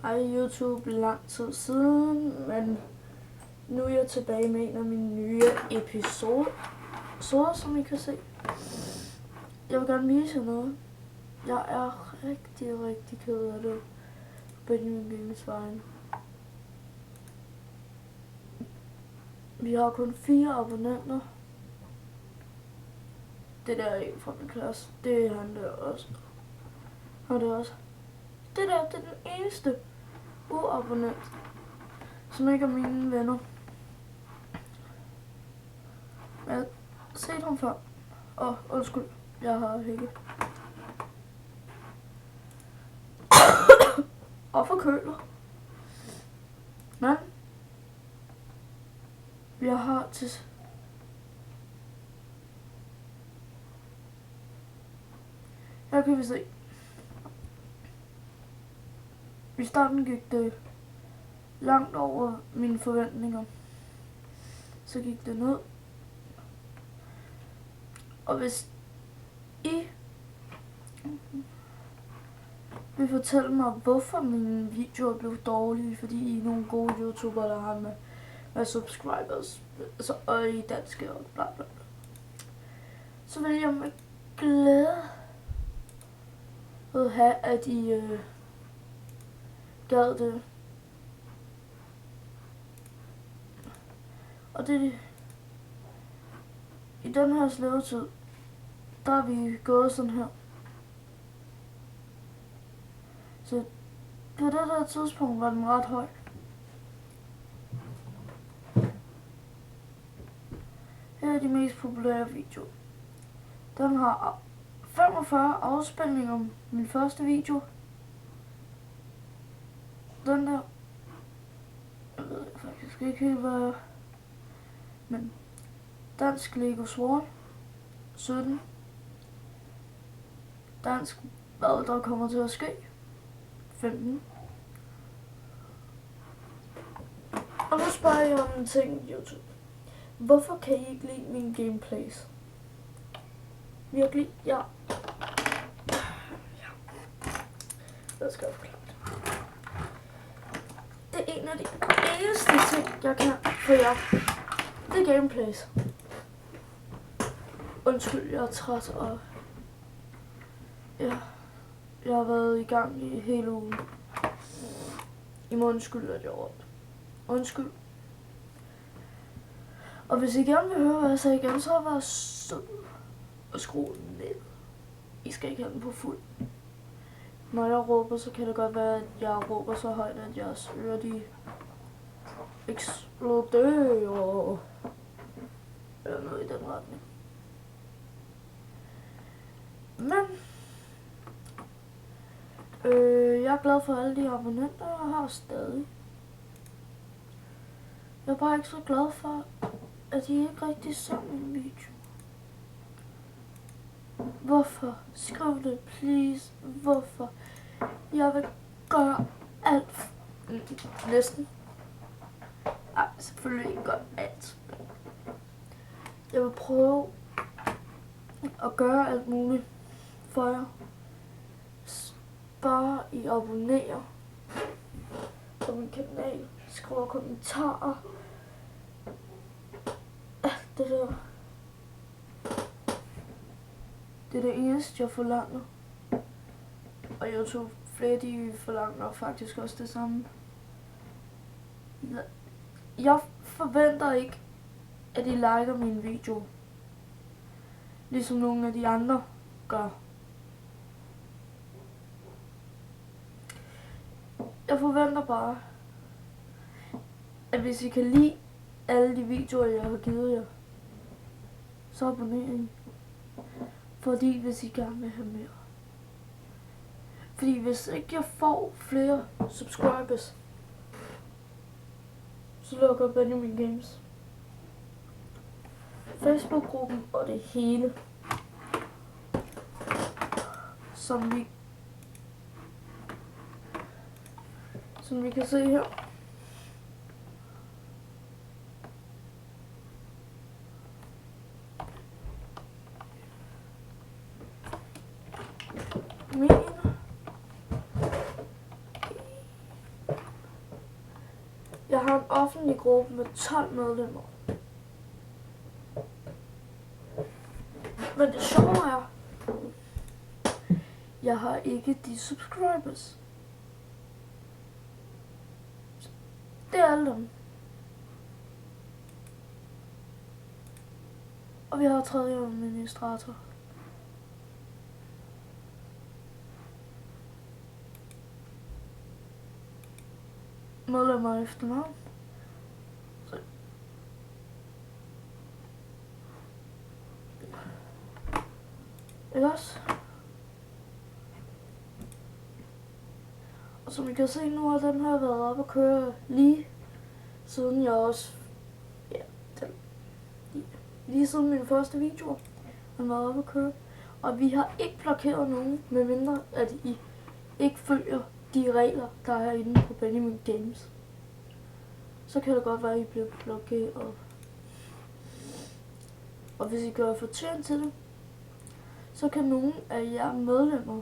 Hej YouTube, lang tid siden, men nu er jeg tilbage med en af mine nye episoder, som I kan se. Jeg vil gerne vise jer noget. Jeg er rigtig ked af det på Benjamin Games vejen. Vi har kun 4 abonnenter. Det der er en fra min klasse. Det er han der også. Og det er også. Det der, det er den eneste uabonnent, som ikke er mine venner. Jeg har set ham før. Undskyld, jeg har hækket. Og forkølet. Men jeg har til her kan vi se. I starten gik det langt over mine forventninger. Så gik det ned. Og hvis I vil fortælle mig, hvorfor mine videoer blev dårlige, fordi I er nogle gode YouTubere, der har med subscribers, og I danske og bla bla bla, så vil jeg med glæde have, at I gad det. Og det i den her levetid, der er vi gået sådan her. Så på det der tidspunkt var den ret høj. Her er de mest populære videoer. Den har 45 afspilninger om min første video. Den der, jeg ved faktisk ikke helt hvad, men dansk Lego Swan 17. Dansk hvad der kommer til at ske 15. Og nu spørger jeg om en ting i YouTube. Hvorfor kan I ikke lide mine gameplays? Virkelig, ja. Jeg skal forklare det. Det er en af de eneste ting, jeg kan for jer. Det er gameplays. Undskyld, jeg er træt, og ja, jeg har været i gang i hele ugen. I må undskylde, at jeg er rundt. Undskyld. Og hvis I gerne vil høre, hvad jeg sagde igen, så vær sød og skru ned. I skal ikke have den på fuld. Når jeg råber, så kan det godt være, at jeg råber så højt, at jeres ører de eksploderer. Eller noget i den retning. Men jeg er glad for alle de abonnenter, jeg har stadig. Jeg er bare ikke så glad for, at I ikke rigtig så min video. Hvorfor? Skriv det, please. Hvorfor? Jeg vil gøre alt. Næsten. Ej, selvfølgelig ikke gøre alt. Jeg vil prøve at gøre alt muligt for jer. Bare I abonnerer på min kanal. Skriver kommentarer. Alt det der. Det er det eneste, jeg forlanger. Og YouTube, flere de forlanger faktisk også det samme. Jeg forventer ikke, at I liker min video, ligesom nogle af de andre gør. Jeg forventer bare, at hvis I kan lide alle de videoer, jeg har givet jer, så abonner I. Fordi hvis I gerne vil have mere. Fordi hvis ikke jeg får flere subscribers, så lukker Benjamin Games Facebook-gruppen og det hele. Som vi kan se her. Min Jeg har en offentlig gruppe med 12 medlemmer. Men det sjove er, jeg har ikke de subscribers. Det er alle dem. Og vi har tredje administrator. Medlemmer efter navn. Ikke også? Og som I kan se nu, har den her været op at køre lige siden jeg også... Ja, lige siden min første video har været op at køre. Og vi har ikke blokeret nogen, medmindre at I ikke følger de regler, der er inde på Benjamin Games. Så kan det godt være, at I bliver blokeret. Og hvis I gør fortjent til det, så kan nogle af jer medlemmer,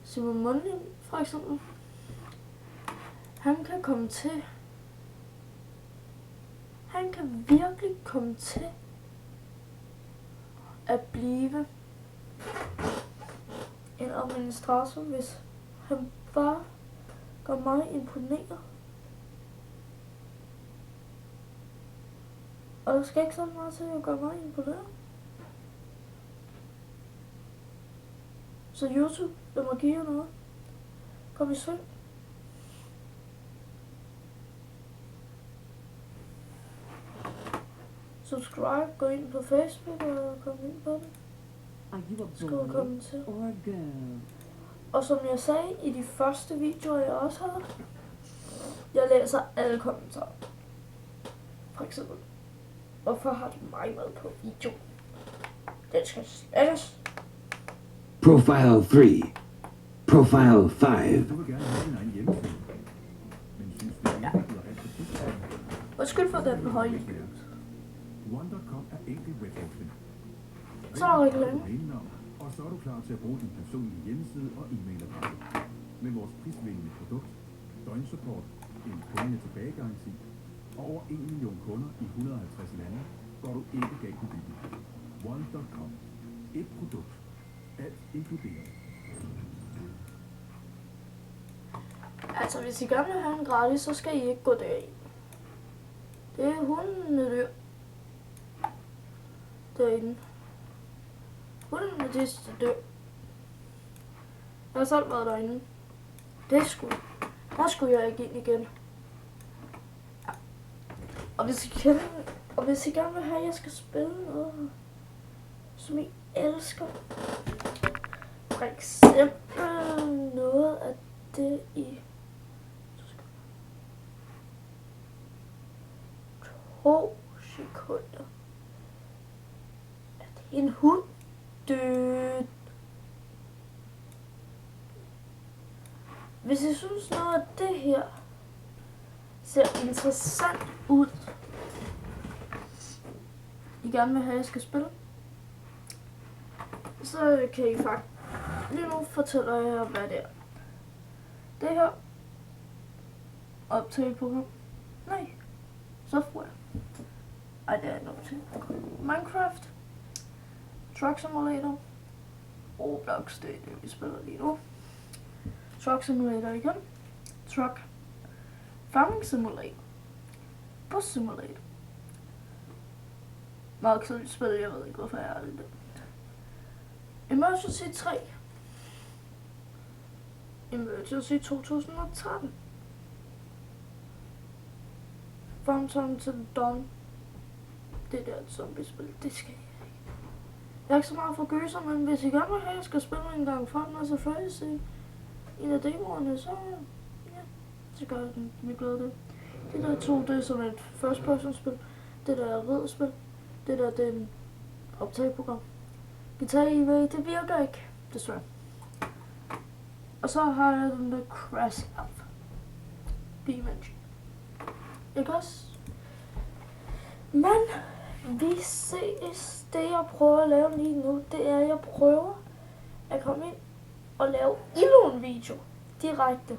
Simon Mundling for eksempel, han kan komme til. Han kan virkelig komme til at blive en administrator, hvis han bare gør mig imponeret. Og der skal ikke så meget til at gøre mig imponeret. Så YouTube, lad mig give jer noget. Kom i sving. Subscribe, gå ind på Facebook og kom ind på det. Skriv kommenter. Og som jeg sagde i de første videoer, jeg også havde, jeg læser alle kommentarer. For eksempel, hvorfor har du mig med på video? Den skal slettes. Profile 3. Profile 5. Ja. Undskyld for den høje lyd. Så er der reklame. Og så er du klar til at bruge din personlige hjemmeside og e-mailadresse. Med vores prisvindende produkt, døgnsupport, en pengene tilbagegaranti og over 1 million kunder i 150 lande, går du ikke galt i byen. One.com. Et produkt. Alt inkluderet. Altså, hvis I gerne vil have en gratis, så skal I ikke gå derind. Det er hundene dyr. Derinde. Hundene, det er dyr. Jeg har selv været derinde. Der skulle jeg ikke ind igen. Ja. Og hvis I gerne vil have, at jeg skal spille noget, som I elsker. For eksempel noget af det i 2 sekunder. Er det en hund? Død. Hvis I synes noget af det her ser interessant ud, I gerne vil have, at jeg skal spille, så kan I faktisk lige nu fortælle jer, hvad det er. Det her optageprogram. Nej, software. Ej, det er et optag. Minecraft, Truck Simulator, Roblox, det er det, vi spiller lige nu. Truck Simulator igen. Truck Farming Simulator. Bus Simulator. Meget kedeligt spil, jeg ved ikke, hvorfor jeg er det. Emergency 3. Emergency 2013. Phantom to Dawn. Det der zombiespil, det skal jeg ikke. Jeg er ikke så meget for gøser, men hvis I gerne vil have, at jeg skal spille en gang for den, og selvfølgelig se en af demoerne, så ja, så gør jeg den med glæde det. Det der 2, det er som et first person spil. Det der er ridderspil. Det der, det er en optageprogram. Guitar EV, det virker ikke, desværre. Og så har jeg den der Crash App. B-Mansion. Ikke også? Men vi ses. Det jeg prøver at lave lige nu, det er, at jeg prøver at komme ind og lave endnu en video direkte